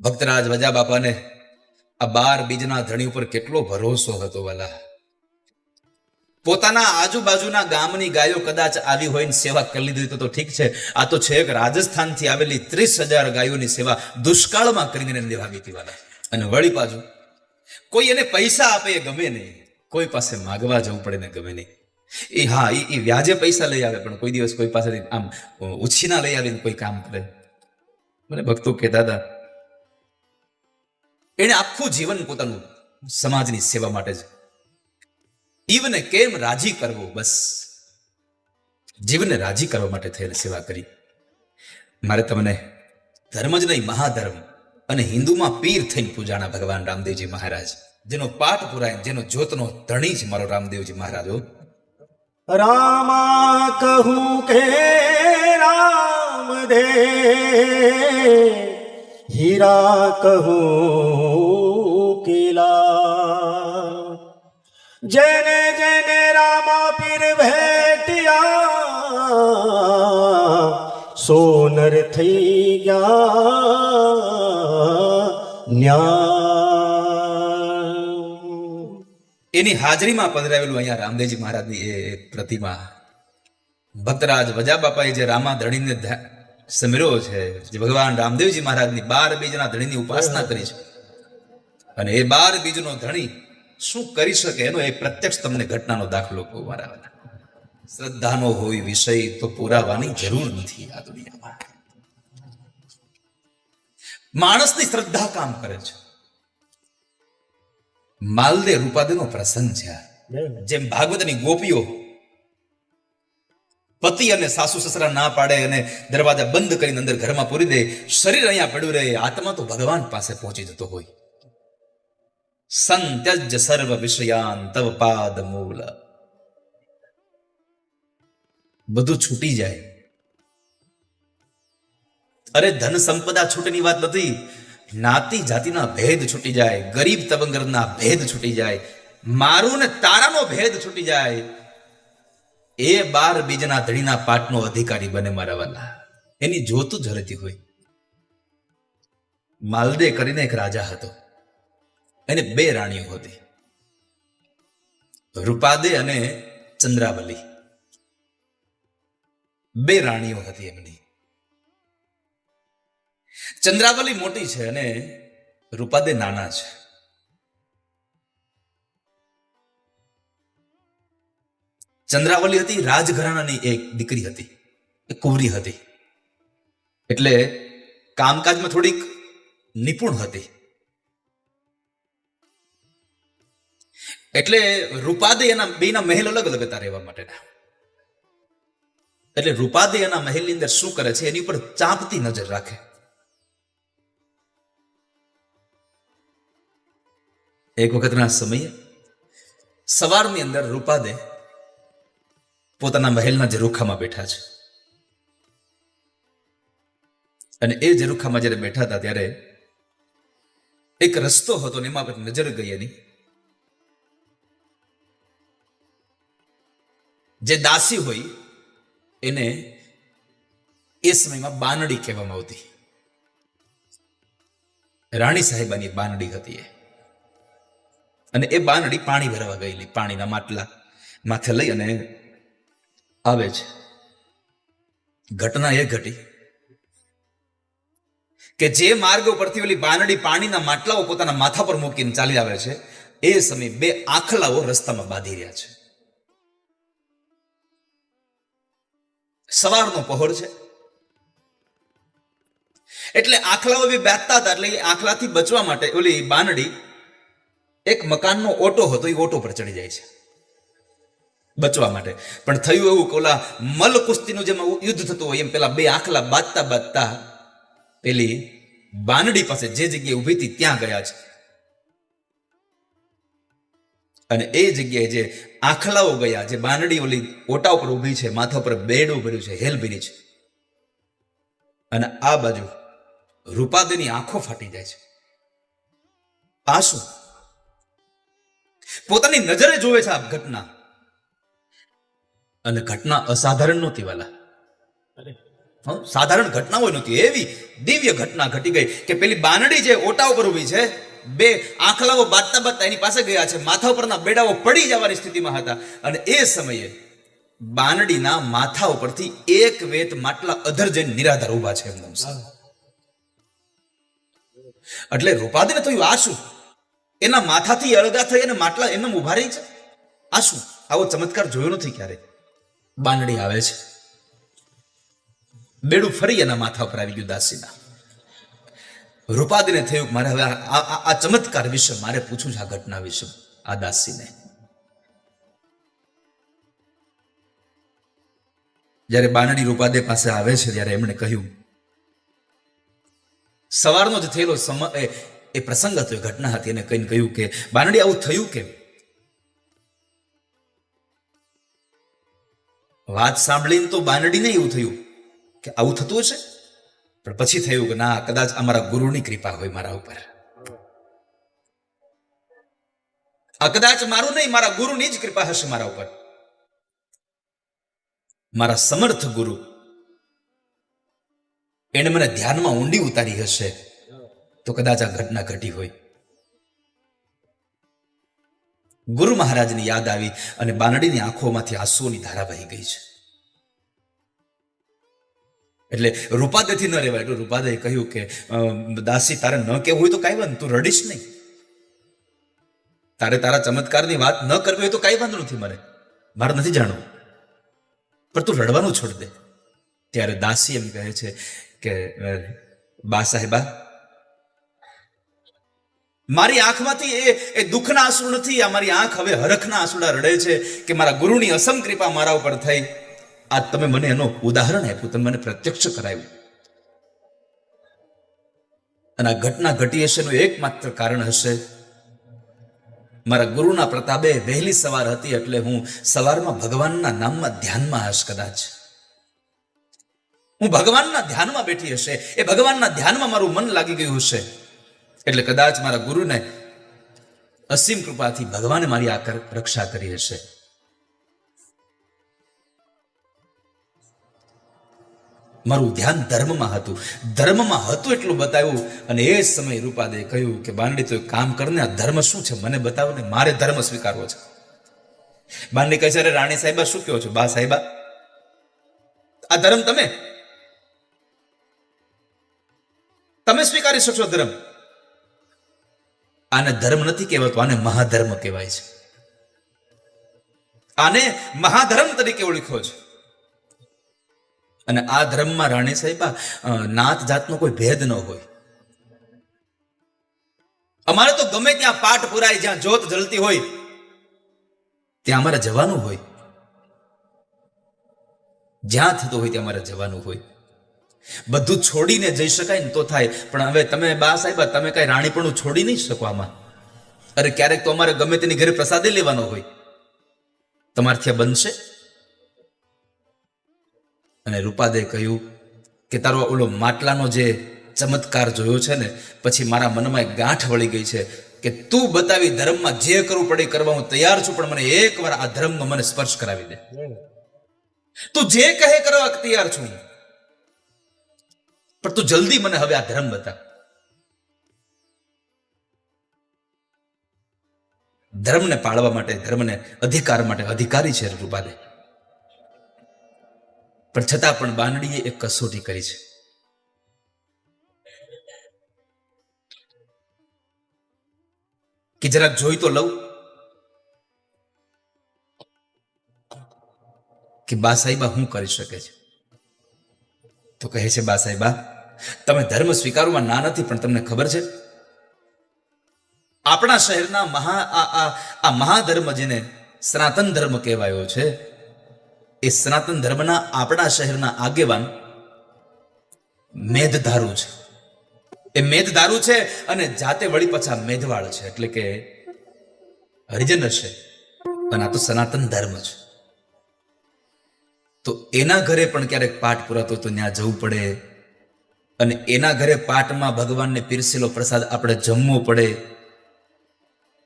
ભક્તરાજ વજા બાપાને આ 12 બીજના ધણી ઉપર કેટલો ભરોસો હતો વાલા. પોતાના આજુબાજુના ગામની ગાયો કદાચ આવી હોય ને સેવા કરી લીધી તો ઠીક છે. આ તો છેક રાજસ્થાનથી આવેલી 30,000 ગાયોની સેવા દુષ્કાળમાં કરીને નિભાવી હતી વાલા. અને વળી પાછું કોઈ એને પૈસા આપે એ ગમે નહીં, કોઈ પાસે માગવા જવું પડે ને ગમે નહીં. એ હા એ વ્યાજે પૈસા લઈ આવે પણ કોઈ દિવસ કોઈ પાસેથી આમ ઉછીના લઈ આવીને કોઈ કામ કરે. મને ભક્તો કહેતા હતા એને આખું જીવન પોતાનું સમાજની સેવા માટે જ, જીવને કેમ રાજી કરવો, બસ જીવને રાજી કરવા માટે થઈને સેવા કરી. મારે તમને ધર્મ જ નહીં મહાધર્મ અને હિન્દુમાં પીર થઈને પૂજાણા ભગવાન રામદેવજી મહારાજ, જેનો પાઠ પુરાય, જેનો જ્યોતનો ધણી છે મારો રામદેવજી મહારાજો. રામા કહું કે રામ દે, હીરા કહું કેલા, જેને જેને રામા પીર ભેટિયા, સોનર થઈ ગયા ન્યા. એની હાજરીમાં પધરાવેલું અહીંયા રામદેવજી મહારાજની એ પ્રતિમા. ભક્તરાજ વજા બાપાએ જે રામા ધણીને સમેર્યો છે, જે ભગવાન રામદેવજી મહારાજની 12 બીજના ધણીની ઉપાસના કરી છે, અને એ 12 બીજનો ધણી શું કરી શકે એનો એ પ્રત્યક્ષ તમને ઘટનાનો દાખલો કહું મારા. શ્રદ્ધાનો હોય વિષય તો પુરાવાની જરૂર નથી આ દુનિયામાં. માણસની શ્રદ્ધા કામ કરે છે. માલદે રૂપાદેનો પ્રસંગ છે. જેમ ભાગવતની ગોપીઓ પતિ અને સાસુ સસરા ના પાડે અને દરવાજા બંધ કરીને અંદર ઘરમાં પૂરી દે, શરીર અહીંયા પડ્યું રહે, આત્મા તો ભગવાન પાસે પહોંચી જતો હોય. સંત્યજ સર્વ વિષયાન તવ પાદ મૂલ, બધું છૂટી જાય. અરે ધન સંપદા છૂટની વાત નથી, જ્ઞાતિ જાતિના ભેદ છૂટી જાય, ગરીબ તબંગરના ભેદ છૂટી જાય, મારું ને તારાનો ભેદ છૂટી જાય. એ 12 બીજના ધણીના પાઠનો અધિકારી બને મારા વાલા. એની જોતું જ રહેતી હોય. માલદે કરીને એક રાજા હતો, એને 2 રાણીઓ હતી, રૂપાદે અને ચંદ્રાવલી. 2 રાણીઓ હતી એમની. ચંદ્રાવલી મોટી છે અને રૂપાદે નાના છે. ચંદ્રાવલી હતી રાજઘરાણાની એક દીકરી હતી, એ કુંવરી હતી, એટલે કામકાજમાં થોડીક નિપુણ હતી. એટલે રૂપાદે એના બેના મહેલ અલગ અલગ હતા રહેવા માટેના. એટલે રૂપાદે એના મહેલની અંદર શું કરે છે એની ઉપર ચાંપતી નજર રાખે. એક વખતના સમયે સવારની અંદર રૂપાદે પોતાના મહેલના ઝરૂખામાં બેઠા છે, અને એ ઝરૂખામાં જ્યારે બેઠા હતા ત્યારે એક રસ્તો હતો ને એમાં નજર ગઈ એની. જે દાસી હોય એને એ સમયમાં બાનડી કહેવામાં આવતી. રાણી સાહેબાની બાનડી હતી એ, અને એ બાનડી પાણી ભરવા ગયેલી, પાણીના માટલા માથે લઈ અને આવે છે. ઘટના એ ઘટી કે જે માર્ગ ઉપરથી ઓલી બાનડી પાણીના માટલાઓ પોતાના માથા પર મૂકીને ચાલી આવે છે, એ સમયે 2 આખલાઓ રસ્તામાં બાંધી રહ્યા છે. સવારનો પહોર છે એટલે આખલાઓ બી બાંધતા હતા. એટલે એ આખલાથી બચવા માટે ઓલી બાનડી એક મકાનનો ઓટો હતો, એ ઓટો પર ચડી જાય છે બચવા માટે. પણ થયું એવું કે ઓલા મલ કુસ્તીનું જેમાં યુદ્ધ થતું હોય એમ પેલા 2 આખલા બાંધતા બાંધતા પેલી બાનડી પાસે જે જગ્યાએ ઊભી હતી ત્યાં ગયા છે. અને એ જગ્યાએ જે આખલાઓ ગયા, જે બાનડી ઓલી ઓટા ઉપર ઊભી છે, માથા પર બેડું ભર્યું છે, હેલ ભરી છે, અને આ બાજુ રૂપાદેની આંખો ફાટી જાય છે. આ શું? પોતાની નજરે જોવે છે આ ઘટના, અને ઘટના અસાધારણ નહોતી વાલા. સાધારણ ઘટનાઓ નહોતી, એવી દિવ્ય ઘટના ઘટી ગઈ કે પેલી બાનડી જે ઓટા ઉપર ઊભી છે, બે આંખલાઓ બાંધતા બાંધતા એની પાસે ગયા છે, માથા ઉપરના બેડાઓ પડી જવાની સ્થિતિમાં હતા, અને એ સમયે બાનડીના માથા ઉપરથી એક વેત માટલા અધર જઈને નિરાધાર ઊભા છે એમનેમ. એટલે રૂપાદીને થયું આ શું? એના માથાથી અળગા થઈ અને માટલા એમને ઉભા રહી છે, આ શું? આવો ચમત્કાર જોયો નથી ક્યારે. બાનડી આવે છે, બેડું ફરી એના માથા ઉપર આવી ગયું દાસીના. રૂપાદીને થયું મારે હવે આ ચમત્કાર વિશે મારે પૂછવું છે, આ ઘટના વિશે આ દાસીને. જ્યારે બાનડી રૂપાદે પાસે આવે છે ત્યારે એમણે કહ્યું, સવારનો જ થયેલો એ પ્રસંગ હતો, એ ઘટના હતી. એને કહીને કહ્યું કે બાનડી આવું થયું કેમ? વાત સાંભળીને તો બાનડીને એવું થયું કે આવું થતું હશે, પણ પછી થયું કે ના, કદાચ અમારા ગુરુની કૃપા હોય મારા ઉપર. આ કદાચ મારું નહીં, મારા ગુરુની જ કૃપા હશે મારા ઉપર. મારા સમર્થ ગુરુ એને મને ધ્યાનમાં ઊંડી ઉતારી હશે, તો કદાચ આ ઘટના ઘટી હોય. ગુરુ મહારાજની યાદ આવી અને બાનડીની આંખોમાંથી આંસુઓની ધારા વહી ગઈ છે. એટલે રૂપાદેથી ન રહેવાય. એટલે રૂપાદે કહ્યું કે દાસી, તારે ન કહેવું હોય તો કાંઈ વાંધો, તું રડીશ નહીં. તારે તારા ચમત્કારની વાત ન કરવી હોય તો કાંઈ વાંધો નથી, મારે નથી જાણવું, પણ તું રડવાનું છોડ દે. ત્યારે દાસી એમ કહે છે કે બા સાહેબા, મારી આંખમાંથી એ દુઃખના આંસુ નથી, આ મારી આંખ હવે હરખના આંસુડા રડે છે કે મારા ગુરુની અસમ કૃપા મારા ઉપર થઈ. આ તમે મને એનો ઉદાહરણ આપ્યું, તમે મને પ્રત્યક્ષ કરાવ્યું, અને આ ઘટના ઘટી હશે એનું એકમાત્ર કારણ હશે મારા ગુરુના પ્રતાપે વહેલી સવાર હતી, એટલે હું સવારમાં ભગવાનના નામમાં ધ્યાનમાં હશ. કદાચ હું ભગવાનના ધ્યાનમાં બેઠી હશે, એ ભગવાનના ધ્યાનમાં મારું મન લાગી ગયું હશે, એટલે કદાચ મારા ગુરુને અસીમ કૃપાથી ભગવાને મારી આ રક્ષા કરી હશે. મારું ધ્યાન ધર્મમાં હતું, ધર્મમાં હતું એટલું બતાવ્યું. અને એ સમયે રૂપાદે કહ્યું કે બાનડી, તો કામ કરને, આ ધર્મ શું છે મને બતાવો ને, મારે ધર્મ સ્વીકારવો છે. બાનડી કહે છે, અરે રાણી સાહેબા શું કહો છો? બા સાહેબા, આ ધર્મ તમે સ્વીકારી શકશો ધર્મ? આને ધર્મ નથી કહેવાતું, આને મહાધર્મ કહેવાય છે. આને મહાધર્મ તરીકે ઓળખો છે. અને આ ધર્મમાં રાણી સાહેબા નાત જાતનો કોઈ ભેદ ન હોય. અમારે તો ગમે ત્યાં પાઠ પુરાય, જ્યાં જ્યોત જલતી હોય ત્યાં અમારે જવાનું હોય, જ્યાં થતું હોય ત્યાં અમારે જવાનું હોય. બધું છોડીને જઈ શકાય ને તો થાય, પણ હવે તમે બા સાહેબા, તમે કઈ રાણીપણું છોડી નહીં શકો આમાં. અરે ક્યારેક તો અમારે ગમે તેની ઘરે પ્રસાદે લેવાનો હોય, તમારથી બનશે? અને રૂપાદે કહ્યું કે તારો ઓલો માટલાનો જે ચમત્કાર જોયો છે ને, પછી મારા મનમાં એક ગાંઠ વળી ગઈ છે કે તું બતાવી ધર્મમાં જે કરવું પડે કરવા હું તૈયાર છું, પણ મને એકવાર આ ધર્મનો મને સ્પર્શ કરાવી દે. તું જે કહે કરવા તૈયાર છું, પણ તું જલ્દી મને હવે આ ધર્મ બતા. ધર્મને પાળવા માટે, ધર્મને અધિકાર માટે અધિકારી છે રૂપાદે. પણ છતાં પણ બાનડીએ એક કસોટી કરી છે. કે જરાક જોઈ તો લઉં કે બા સાહેબા શું કરી શકે છે. તો કહે છે, બા સાહેબા, તમે ધર્મ સ્વીકારવામાં ના નથી, પણ તમને ખબર છે આપણા શહેરના આ મહાધર્મ જેને સનાતન ધર્મ કહેવાયો છે, એ સનાતન ધર્મના આપણા શહેરના આગેવાન મેઘધારુ છે. એ મેઘધારુ છે અને જાતે વળી પાછા મેઘવાળ છે, એટલે કે હરિજન છે, અને આ તો સનાતન ધર્મ છે. તો એના ઘરે પણ ક્યારેક પાઠ પુરાતો તો ત્યાં જવું પડે, અને એના ઘરે પાઠમાં ભગવાનને પીરસેલો પ્રસાદ આપણે જમવો પડે.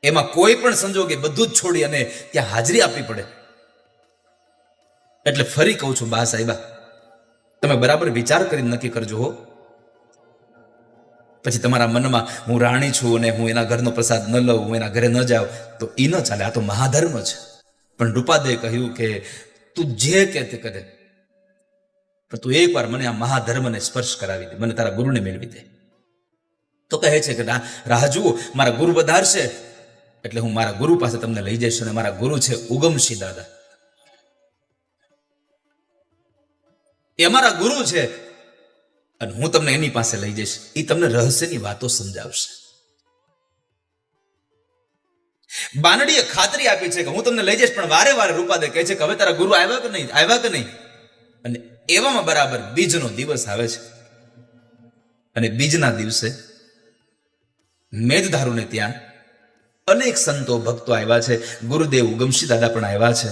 એમાં કોઈ પણ સંજોગે બધું જ છોડી અને ત્યાં હાજરી આપવી પડે. એટલે ફરી કહું છું બા સાહેબા, તમે બરાબર વિચાર કરી નક્કી કરજો હો. પછી તમારા મનમાં હું રાણી છું અને હું એના ઘરનો પ્રસાદ ન લઉં, હું એના ઘરે ન જાઉં, તો એ ન ચાલે. આ તો મહાધર્મ છે. પણ રૂપાદેએ કહ્યું કે તું જે કે તે કરે, પણ તું એકવાર મને આ મહાધર્મને સ્પર્શ કરાવી દે, મને તારા ગુરુને મેળવી દે. તો કહે છે કે રાહ જુઓ, મારા ગુરુ વધારશે એટલે હું મારા ગુરુ પાસે તમને લઈ જઈશ. અને મારા ગુરુ છે ઉગમસિંહ દાદા, એ અમારા ગુરુ છે અને હું તમને એની પાસે લઈ જઈશ. એ તમને રહસ્યની વાતો સમજાવશે. બાનડીએ ખાતરી આપી છે કે હું તમને લઈ જઈશ, પણ વારે વારે રૂપાદે કહે છે કે હવે તારા ગુરુ આવ્યા કે નહીં. અને એવામાં બરાબર બીજનો દિવસ આવે છે અને બીજના દિવસે મેઘધારુને ત્યાં અનેક સંતો ભક્તો આવ્યા છે. ગુરુદેવ ઉગમસિંહ દાદા પણ આવ્યા છે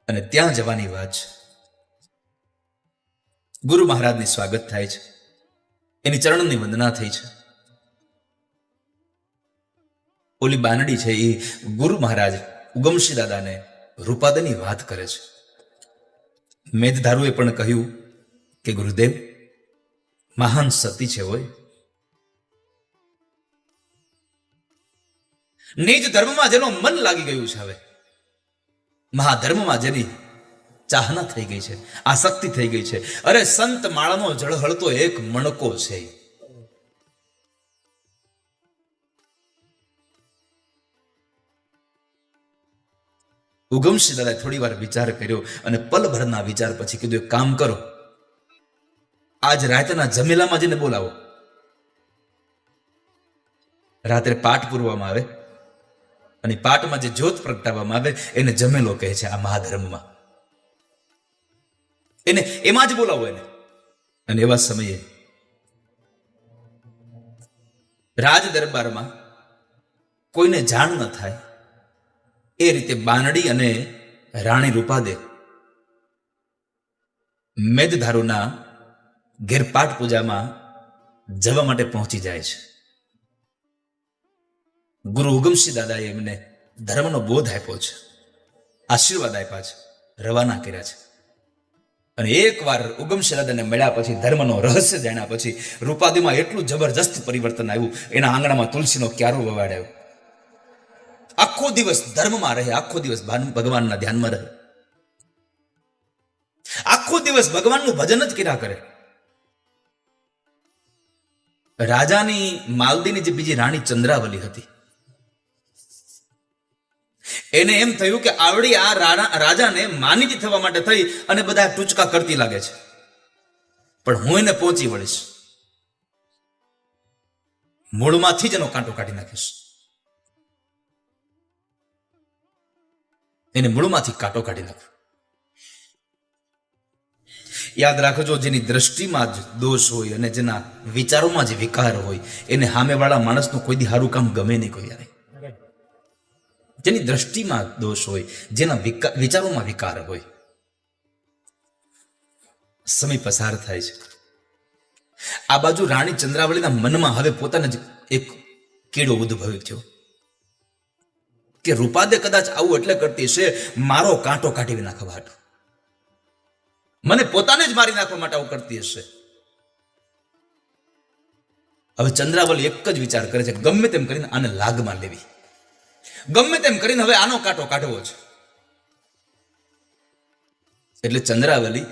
અને ત્યાં જવાની વાત છે. ગુરુ મહારાજની સ્વાગત થાય છે, એની ચરણની વંદના થઈ છે. ઓલી બાનડી છે એ ગુરુ મહારાજ ઉગમસિંહ દાદાને રૂપાદાની વાત કરે છે. મેઘધારુએ પણ કહ્યું કે ગુરુદેવ મહાન સતી છે હોય, નિજ ધર્મમાં જેનો મન લાગી ગયું છે, હવે મહાધર્મમાં જેની ચાહના થઈ ગઈ છે, આસક્તિ થઈ ગઈ છે. અરે સંત માળાનો ઝળહળતો એક મણકો છે. ઉગમસિંહ દાદાએ થોડી વાર વિચાર કર્યો અને પલભરના વિચાર પછી કીધું એક કામ કરો, આજ રાતના જમેલામાં જઈને બોલાવો. રાત્રે પાઠ પૂરવામાં આવે અને પાઠમાં જે જ્યોત પ્રગટાવવામાં આવે એને જમેલો કહે છે. આ મહાધર્મમાં એને એમાં જ બોલાવો એને. અને એવા સમયે રાજ દરબારમાં કોઈને જાણ ન થાય એ રીતે બાનડી અને રાણી રૂપાદે મેઘધારુના ઘેર પાઠ પૂજામાં જવા માટે પહોંચી જાય છે. ગુરુ ઉગમસિંહ દાદાએ એમને ધર્મનો બોધ આપ્યો છે, આશીર્વાદ આપ્યા છે, રવાના કર્યા છે. અને એકવાર ઉગમસિંહ દાદાને મળ્યા પછી, ધર્મનો રહસ્ય જાણ્યા પછી રૂપાદીમાં એટલું જબરજસ્ત પરિવર્તન આવ્યું. એના આંગણામાં તુલસીનો ક્યારો વવાડાયો. આખો દિવસ ધર્મમાં રહે, આખો દિવસ ભગવાનના ધ્યાનમાં રહે, આખો દિવસ ભગવાનનું ભજન જ કર્યા કરે. રાજાની માલદીની જે બીજી રાણી ચંદ્રાવલી હતી, એને એમ થયું કે આવડી આ રાજાને માનીતી થવા માટે થઈ અને બધા ટૂચકા કરતી લાગે છે, પણ હું એને પહોંચી વળીશ, મૂળમાંથી જ એનો કાંટો કાઢી નાખીશ. એને મૂળમાંથી કાંટો કાઢી નાખ્યો. યાદ રાખજો, જેની દ્રષ્ટિમાં જ દોષ હોય અને જેના વિચારોમાં જ વિકાર હોય એને સામેવાળા માણસનું કોઈ દી સારું કામ ગમે નહીં. કોઈ યારે જેની દ્રષ્ટિમાં દોષ હોય, જેના વિચારોમાં વિકાર હોય. સમય પસાર થાય છે. આ બાજુ રાણી ચંદ્રાવલીના મનમાં હવે પોતાને જ એક કીડો ઉદ્ભવ્યો થયો કે રૂપાદે કદાચ આવું એટલે કરતી છે મારો કાંટો કાઢી નાખવા હાટું, મને પોતાને જ મારી નાખવા માટે આવું કરતી હશે. હવે ચંદ્રાવલી એક જ વિચાર કરે છે, ગમે તેમ કરીને આને લાગમાં લેવી, ગમે તેમ કરીને હવે આનો કાંટો કાઢવો છે. એટલે ચંદ્રાવલી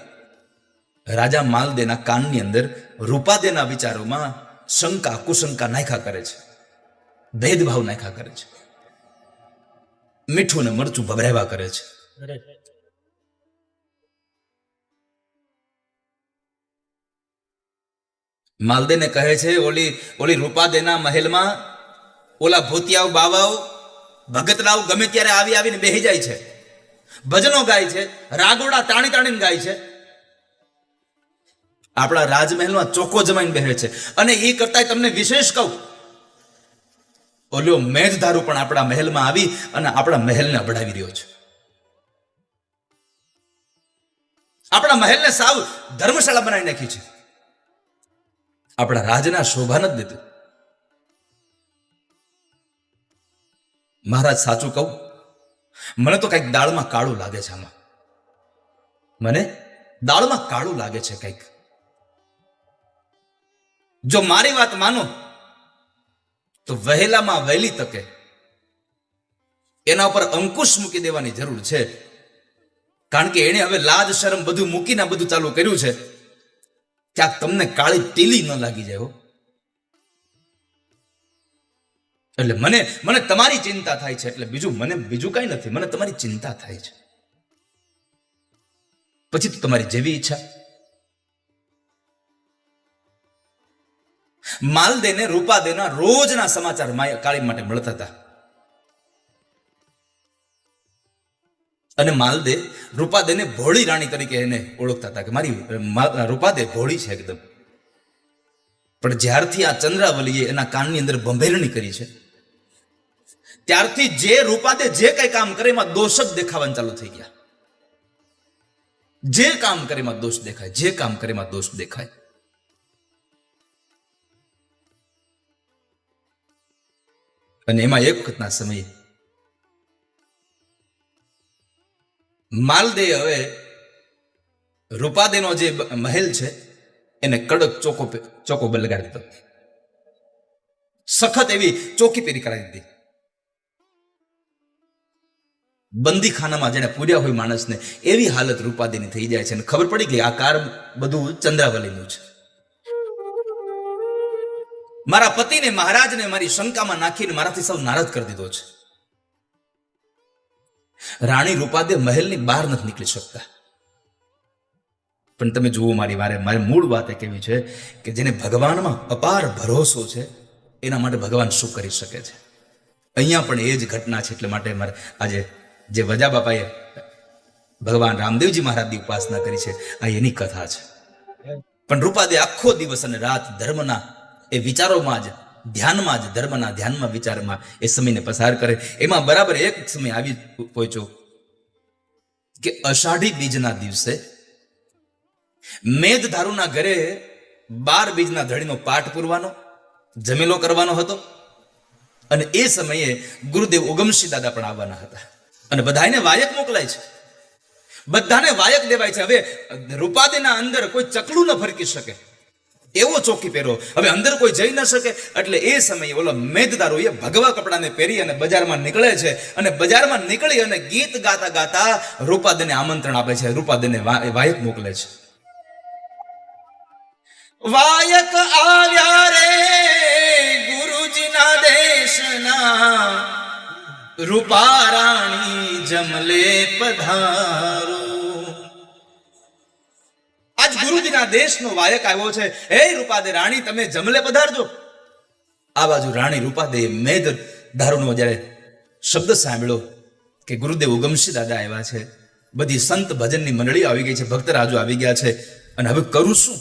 રાજા માલદેના કાનની અંદર રૂપાદેના વિચારોમાં શંકા કુશંકા નાખ્યા કરે છે, ભેદભાવ નાખ્યા કરે છે, મીઠું ને મરચું ભભરાવ્યા કરે છે. માલદેને કહે છે ઓલી રૂપાદેના મહેલમાં ઓલા ભૂતિયાઓ બાવાઓ ભગતરાવ ગમે ત્યારે આવીને બેહી જાય છે, ભજનો ગાય છે, રાગોડા તાણીને ગાય છે, આપણા રાજમહેલમાં ચોખ્ખો જમાઈને બેહે છે. અને એ કરતા તમને વિશેષ કહું, ઓલો મેઘધારુ પણ આપણા મહેલમાં આવી અને આપણા મહેલને અબડાવી રહ્યો છે. આપણા મહેલને સાવ ધર્મશાળા બનાવી નાખી છે, આપણા રાજના શોભા નથી દેતું. મહારાજ સાચું કહું, મને તો કઈક દાળમાં કાળું લાગે છે આમાં. મને દાળમાં કાળું લાગે છે કંઈક. જો મારી વાત માનો તો વહેલામાં વહેલી તકે એના ઉપર અંકુશ મૂકી દેવાની જરૂર છે. કારણ કે એને હવે લાજ શરમ બધું મૂકીને બધું ચાલુ કર્યું છે. ક્યાંક તમને કાળી ટીલી ન લાગી જાય. એટલે મને તમારી ચિંતા થાય છે. એટલે બીજું કઈ નથી, મને તમારી ચિંતા થાય છે. પછી તો તમારી જેવી ઈચ્છા. માલદેને રૂપાદેના રોજના સમાચાર કાળી માટે મળતા હતા. અને માલદે રૂપાદેને ભોળી રાણી તરીકે એને ઓળખતા હતા કે મારી રૂપાદે ભોળી છે એકદમ. પણ જ્યારથી આ ચંદ્રાવલીએ એના કાનની અંદર ભંભેરણી કરી છે, ત્યારથી જે રૂપાદે જે કઈ કામ કરે એમાં દોષ જ દેખાવાનું ચાલુ થઈ ગયા. જે કામ કરે એમાં દોષ દેખાય, જે કામ કરે એમાં દોષ દેખાય. અને એમાં એક વખતના સમયે માલદે હવે રૂપાદેનો જે મહેલ છે એને કડક ચોકો લગાડી દીધો. સખત એવી ચોકી પેરી કરાવી દીધી. બંદીખાનામાં જેને પૂર્યા હોય માણસને એવી હાલત રૂપાદેની થઈ જાય છે. અને ખબર પડી ગઈ આ કાર બધું ચંદ્રાવલીનું છે. મારા પતિને મહારાજને મારી શંકામાં નાખીને મારાથી સૌ નારાજ કરી દીધો છે. રાણી રૂપાદે મહેલની બહાર નથી નીકળી શકતા. પણ તમે જુઓ, મારી મૂળ વાત એ કેવી છે કે જેને ભગવાનમાં અપાર ભરોસો છે એના માટે ભગવાન શું કરી શકે છે. અહીંયા પણ એ જ ઘટના છે. એટલે માટે મારે આજે જે વજા બાપાએ ભગવાન રામદેવજી મહારાજની ઉપાસના કરી છે, આ એની કથા છે. પણ રૂપાદે આખો દિવસ અને રાત ધર્મના એ વિચારોમાં જ, ધ્યાનમાં જ, ધર્મના ધ્યાનમાં, વિચારમાં એ સમયને પસાર કરે. એમાં બરાબર એક સમય આવી પહોંચ્યો કે અષાઢી બીજના દિવસે મેઘધારુના ઘરે 12 બીજના ધડીનો પાઠ પૂરવાનો, જમેલો કરવાનો હતો. અને એ સમયે ગુરુદેવ ઉગમસિંહ દાદા પણ આવવાના હતા. અને બધાને વાયક મોકલાય છે, બધાને વાયક દેવાય છે. હવે રૂપાદેના અંદર કોઈ ચકલું ન ફરકી શકે એવો ચોકી પહેરો. હવે અંદર કોઈ જઈ ન શકે. એટલે એ સમયે ઓલો મેઘદારો એ ભગવા કપડાને પહેરી અને બજારમાં નીકળે છે. અને બજારમાં નીકળી અને ગીત ગાતા ગાતા રૂપાદેને આમંત્રણ આપે છે, રૂપાદેને વાયક મોકલે છે. વાયક આવ્યા રે ગુરુજીના દેશના, રૂપા રાણી જમલે પધારો. આજ ગુરુજીના દેશનો વાયક આવ્યો છે. હે રૂપાદે રાણી, તમે જમલે પધારજો. આ બાજુ રાણી રૂપાદે મેઘ ધારુનો જ્યારે શબ્દ સાંભળ્યો કે ગુરુદેવ ઉગમસિંહ દાદા આવ્યા છે, બધી સંત ભજનની મંડળી આવી ગઈ છે, ભક્તરાજો આવી ગયા છે, અને હવે કરું શું?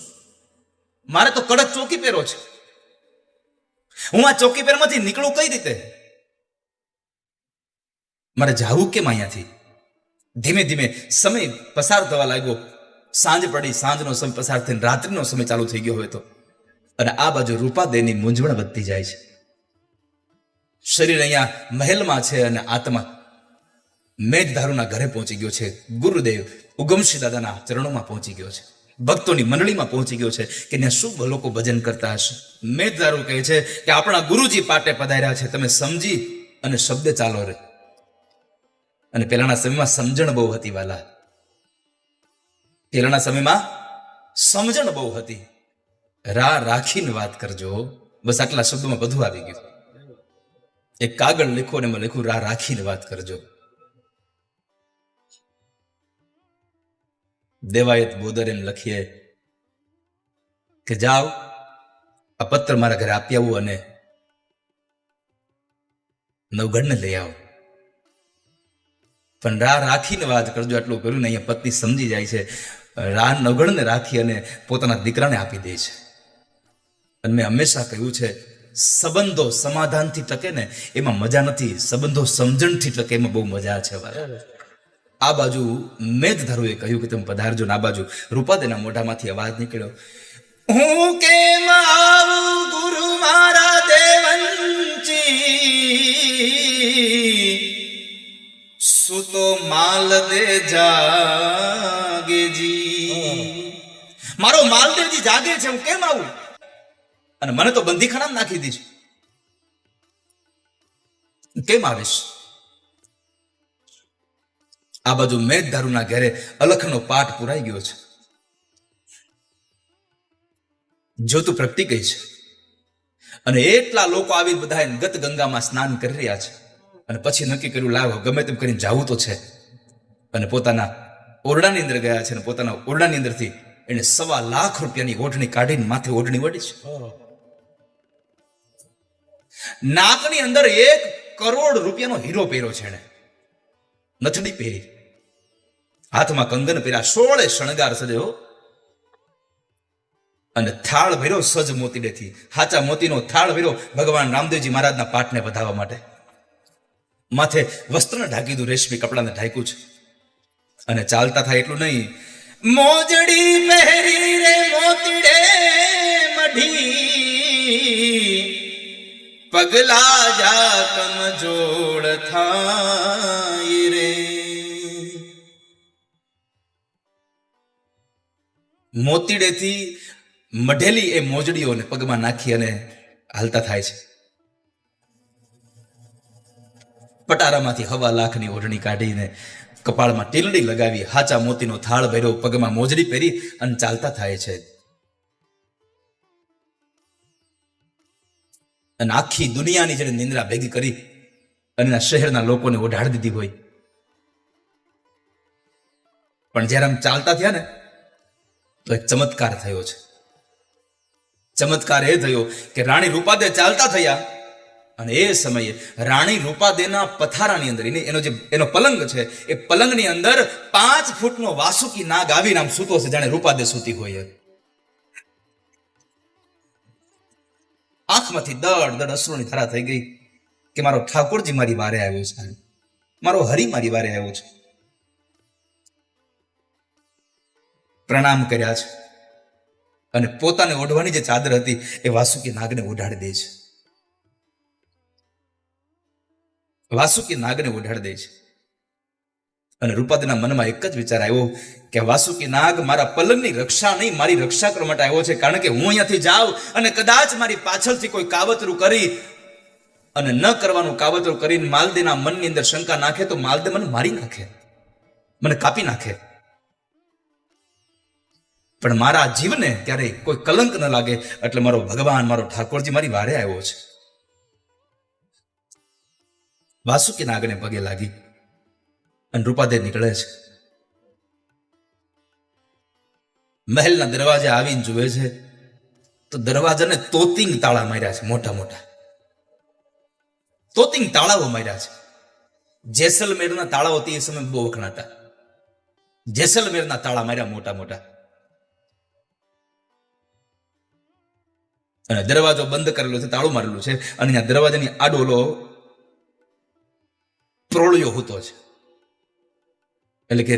મારે તો કડક ચોકી પહેરો છે. હું આ ચોકી પહેરમાંથી નીકળું કઈ રીતે? મારે જાવું કેમ અહીંયાથી? ધીમે ધીમે સમય પસાર થવા લાગ્યો. સાંજ પડી, સાંજનો સમય પસાર થઈને રાત્રિનો સમય ચાલુ થઈ ગયો હોય તો. અને આ બાજુ રૂપાદેની મૂંઝવણ વધતી જાય છે. શરીર અહીંયા મહેલમાં છે અને આત્મા મેઘધારુના ઘરે પહોંચી ગયો છે. ગુરુદેવ ઉગમસિંહ દાદાના ચરણોમાં પહોંચી ગયો છે, ભક્તોની મંડળીમાં પહોંચી ગયો છે કે ત્યાં શું લોકો ભજન કરતા હશે. મેઘધારુ કહે છે કે આપણા ગુરુજી પાટે પધાર્યા છે, તમે સમજી અને શબ્દે ચાલો રે. અને પહેલાના સમયમાં સમજણ બહુ હતી વાલા. પહેલાના સમયમાં સમજણ બહુ હતી. રાખીને વાત કરજો. બસ આટલા શબ્દોમાં બધું આવી ગયું. એક કાગળ લખો ને એમાં લખ્યું રાખીને વાત કરજો. દેવાયત બોદર એમ લખીએ કે જાઓ આ પત્ર મારા ઘરે આપી આવું અને નવગણને લઈ આવો. પણ રાખીને વાત કરજો આટલું કર્યું ને અહીંયા પત્ની સમજી જાય છે. નવગણને રાખી અને પોતાના દીકરાને આપી દે છે. અને મેં હંમેશા કહ્યું છે, સંબંધો સમાધાનથી ટકે ને એમાં મજા નથી, સંબંધો સમજણથી ટકે એમાં બહુ મજા છે. આ બાજુ મેઘધારુએ કહ્યું કે તમે પધારજો. ને આ બાજુ રૂપાદેના મોઢામાંથી અવાજ નીકળ્યો, હું કેમ આવું ગુરુ મારા દેવંચી, સુતો માલ દે જાગે જી. મારો માલદેવજી જાગે છે, હું કેમ આવું? અને મને તો બંદીખાનામાં નાખી દીધું, કેમ આવીશ? આ બાજુ મેઘધારુના ઘેરે અલખનો પાઠ પુરાઈ ગયો છે, જ્યોતું પ્રગટી ગઈ છે, અને એટલા લોકો આવી બધા ગત ગંગામાં સ્નાન કરી રહ્યા છે. અને પછી નક્કી કર્યું, લાવ ગમે તેમ કરીને જાવું તો છે. અને પોતાના ઓરડાની અંદર ગયા છે, અને પોતાના ઓરડાની અંદરથી એને 1.25 લાખ રૂપિયાની ઓઢણી કાઢીને માથે ઓઢણી વળી છે. નાકની અંદર 1 કરોડ રૂપિયાનો હીરો પહેર્યો છે, એને નથડી પહેરી, હાથમાં કંગન પહેર્યા, 16 શણગાર સજ્યો, અને થાળ ભર્યો સજ મોતીડેથી, હાચા મોતીનો થાળ ભર્યો ભગવાન રામદેવજી મહારાજના પાઠને વધાવવા માટે. માથે વસ્ત્રને ઢાંકી દીધું, રેશમી કપડાને ઢાંક્યું છે. અને ચાલતા થાય એટલું નહીં, મોજડી પહેરી રે મોતીડે મઢી, પગલા જા કમજોડ થાય રે. મોતીડેથી મઢેલી એ મોજડીઓને પગમાં નાખી અને હાલતા થાય છે. પટારામાંથી 1.25 લાખની ઓઢણી કાઢીને કપાળમાં ટીલડી લગાવી, હાચા મોતીનો થાળ ભર્યો, પગમાં મોજડી પહેરી અને ચાલતા થાય છે. અને આખી દુનિયાની જેને નિંદ્રા ભેગી કરી અને એના શહેરના લોકોને ઓઢાડી દીધી હોય. પણ જ્યારે આમ ચાલતા થયા ને તો એક ચમત્કાર થયો છે. ચમત્કાર એ થયો કે રાણી રૂપાદે ચાલતા થયા, અને એ સમયે રાણી રૂપાદેના પથારાની અંદર એનો પલંગ છે, એ પલંગની અંદર 5 ફૂટનો વાસુકી નાગ આવીને આમ સૂતો છે, જાણે રૂપાદે સૂતી હોય. આંખમાંથી દડ દડ અશ્રુની ધારા થઈ ગઈ કે મારો ઠાકોરજી મારી વારે આવ્યો છે, મારો હરિ મારી વારે આવ્યો છે. પ્રણામ કર્યા છે, અને પોતાને ઓઢવાની જે ચાદર હતી એ વાસુકી નાગને ઓઢાડી દે છે. વાસુકી નાગને ઓઢાડી દે છે. અને રૂપાદેના મનમાં એક જ વિચાર આવ્યો કે વાસુકી નાગ મારા પલંગની રક્ષા નહીં, મારી રક્ષા કરવા માટે આવ્યો છે. કારણ કે હું અહીંયાથી જાઉં અને કદાચ મારી પાછળથી કોઈ કાવતરું કરી અને ન કરવાનું કાવતરું કરીને માલદેના મનની અંદર શંકા નાખે તો માલદે મને મારી નાખે, મને કાપી નાખે. પણ મારા જીવને ક્યારેય કોઈ કલંક ન લાગે, એટલે મારો ભગવાન, મારો ઠાકોરજી મારી વારે આવ્યો છે. વાસુકી નાગને પગે લાગી અને રૂપાદે નીકળે છે. મહેલના દરવાજે આવીને જુએ છે તો દરવાજાને તોતિંગ તાળા માર્યા છે, મોટા મોટા તોતિંગ તાળાઓ માર્યા છે. જેસલમેરના તાળાઓ તે સમય બહુ વખણાતા. જેસલમેરના તાળા માર્યા મોટા મોટા. અને દરવાજો બંધ કરેલો છે, તાળું મારેલું છે, અને અહીંયા દરવાજાની આડોલો પ્રોળિયો હોતો છે, એટલે કે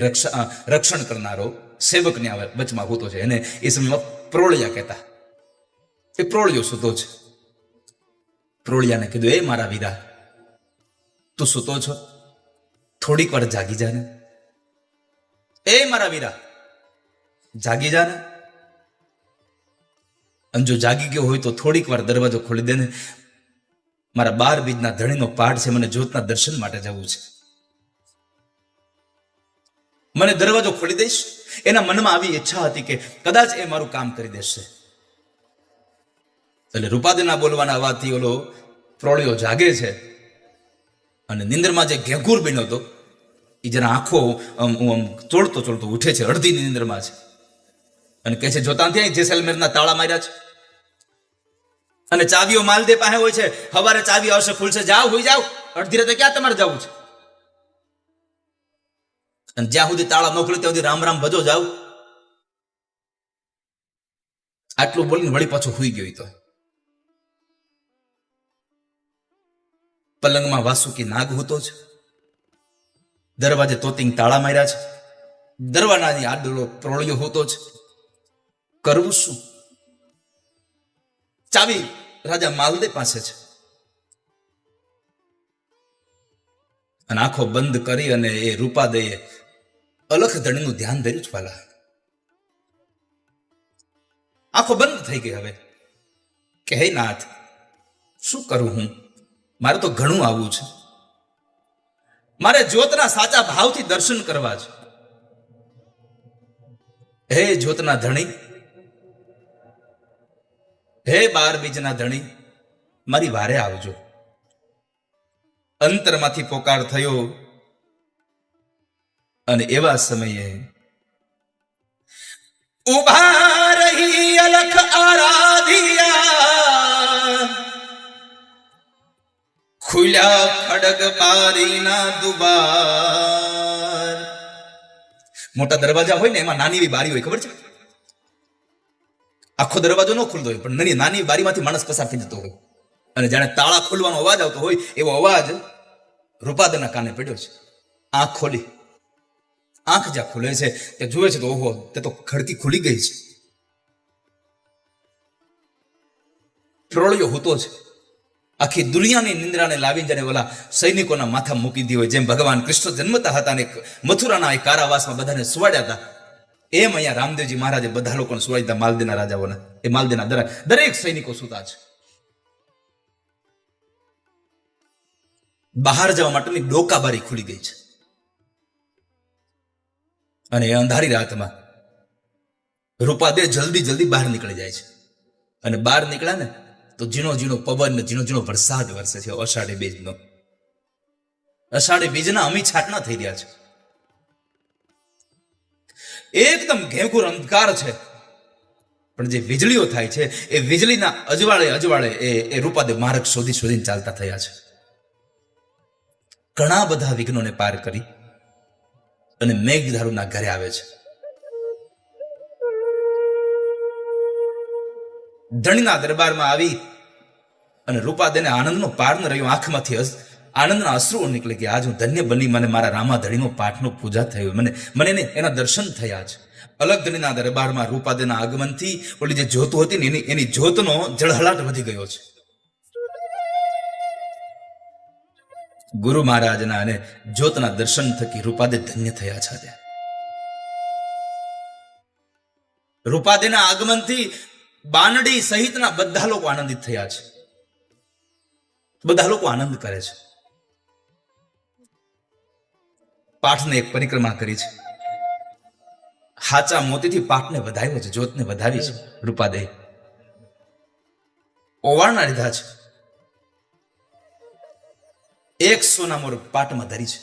રક્ષણ કરનારો સેવકને વચમાં હોતો છે, એને એ સમયમાં પ્રોળિયા કહેતા. એ પ્રોળિયો સૂતો છે. પ્રોળિયાને કીધું, એ મારા વીરા, તું સૂતો છો, થોડીક વાર જાગી જાને. એ મારા વીરા, જાગી જાને. અને જો જાગી ગયો હોય તો થોડીક વાર દરવાજો ખોલી દે ને, મારા 12 બીજના ધણીનો પાઠ છે, મને જ્યોતના દર્શન માટે જવું છે, મને દરવાજો ખોલી દઈશ. એના મનમાં આવી ઈચ્છા હતી કે કદાચ એ મારું કામ કરી દેશે. એટલે રૂપાદેના બોલવાના અવાજથી ઓલો પ્રોળિયો જાગે છે, અને નિંદરમાં જે ઘેઘૂર બન્યો હતો એ જરા આંખો ચોળતો ચોળતો ઉઠે છે, અડધી નિંદરમાં છે, અને કહે છે, જોતા ત્યાં જેસલમેરના તાળા માર્યા છે, અને ચાવીઓ માલદે પાસે હોય છે, સવારે ચાવી આવશે, ખુલશે, જાઓ હોઈ જાઓ, અડધી રાતે ક્યાં તમારે જવું છે? અને જ્યાં સુધી તાળા ન ખુલે ત્યાં સુધી રામ રામ ભજો જાવ. આટલું બોલીને વળી પાછો હુઈ ગયો. તો પલંગમાં વાસુકી નાગ હોતો છે, દરવાજે તોતિંગ તાળા માર્યા છે, દરવાજાની આડોલો પ્રોળિયો હોતો છે. કરવું શું? ચાવી રાજા માલદે પાસે છે. અને આંખો બંધ કરી અને એ રૂપાદયે અલખ ધણીનું ધ્યાન ધર્યું જ. વાલા આંખો બંધ થઈ ગઈ હવે કે હે નાથ, શું કરું હું? મારે તો ઘણું આવવું છે. મારે જ્યોતના સાચા ભાવથી દર્શન કરવા છે. હે જ્યોતના ધણી, હે 12 બીજના ધણી, મારી વારે આવજો. અંતરમાંથી પોકાર થયો અને એવા સમયે ઉભા રહી અલખ આરાધિયા, ખુલ્યા ખડગ બારીના દુબાર. મોટા દરવાજા હોય ને એમાં નાની એવી બારી હોય, ખબર છે? આખો દરવાજો ન ખુલતો હોય, પણ નાની બારીમાંથી માણસ પસાર થઈ જતો હોય, અને જાણે તાળા ખોલવાનો અવાજ આવતો હોય એવો અવાજ રૂપાદના કાને પડ્યો છે. આંખ ખોલી, આંખ જ્યાં ખુલે છે તે જુએ છે તો ઓહો, તે તો ખડકી ખુલી ગઈ છે. પ્રોળિયો હોતો છે. આખી દુનિયાની નિંદ્રાને લાવીને જાણે ઓલા સૈનિકોના માથા મૂકી દી હોય, જેમ ભગવાન કૃષ્ણ જન્મતા હતા ને મથુરાના એ કારાવાસમાં બધાને સુવાડ્યા હતા, એમ અહીંયા રામદેવજી મહારાજે બધા લોકોને સુવાડી દીધા. માલદીના રાજાઓને, એ માલદીના દરેક સૈનિકો સુતા છે. બહાર જવા માટેની ડોકાબારી ખુલી ગઈ છે. અને એ અંધારી રાતમાં રૂપાદે જલ્દી બહાર નીકળી જાય છે. અને બહાર નીકળ્યા ને તો ઝીણો ઝીણો પવન ને ઝીણો ઝીણો વરસાદ વરસે છે. અષાઢી બીજનો, અષાઢી બીજના અમી છાટણા થઈ રહ્યા છે. એકદમ ઘેઘૂર અંધકાર છે, પણ જે વીજળીઓ થાય છે એ વીજળીના અજવાળે એ રૂપાદે માર્ગ શોધીને ચાલતા થયા છે. ઘણા બધા વિઘ્નોને પાર કરી અને મેઘધારુના ઘરે આવે છે. ધણીના દરબારમાં આવી અને રૂપાદેને આનંદનો પાર ન રહ્યો. આંખમાંથી આનંદના અશ્રુઓ નીકળી ગયા. આજ હું ધન્ય બની, મને મારા રામા ધણીનો પાઠનો પૂજા થયો, મને એના દર્શન થયા છે. અલગ ધણીના દરબારમાં રૂપાદેના આગમનથી ઓલી જે જ્યોત હતી ને એની જ્યોતનો જળહળાટ વધી ગયો છે. ગુરુ મહારાજના અને જ્યોતના દર્શન થકી રૂપાદે ધન્ય થયા છે. રૂપાદેના આગમનથી બાનડી સહિતના બધા લોકો આનંદિત થયા છે. બધા લોકો આનંદ કરે છે. પાઠને એક પરિક્રમા કરી છે. હાચા મોતીથી પાઠને વધાવ્યો છે, જ્યોતને વધાવી છે. રૂપાદે ઓવાળના લીધા છે. એક સોનામોર પાટમાં ધરી છે,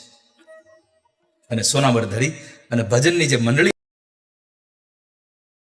અને સોનામોર ધરી અને ભજનની જે મંડળી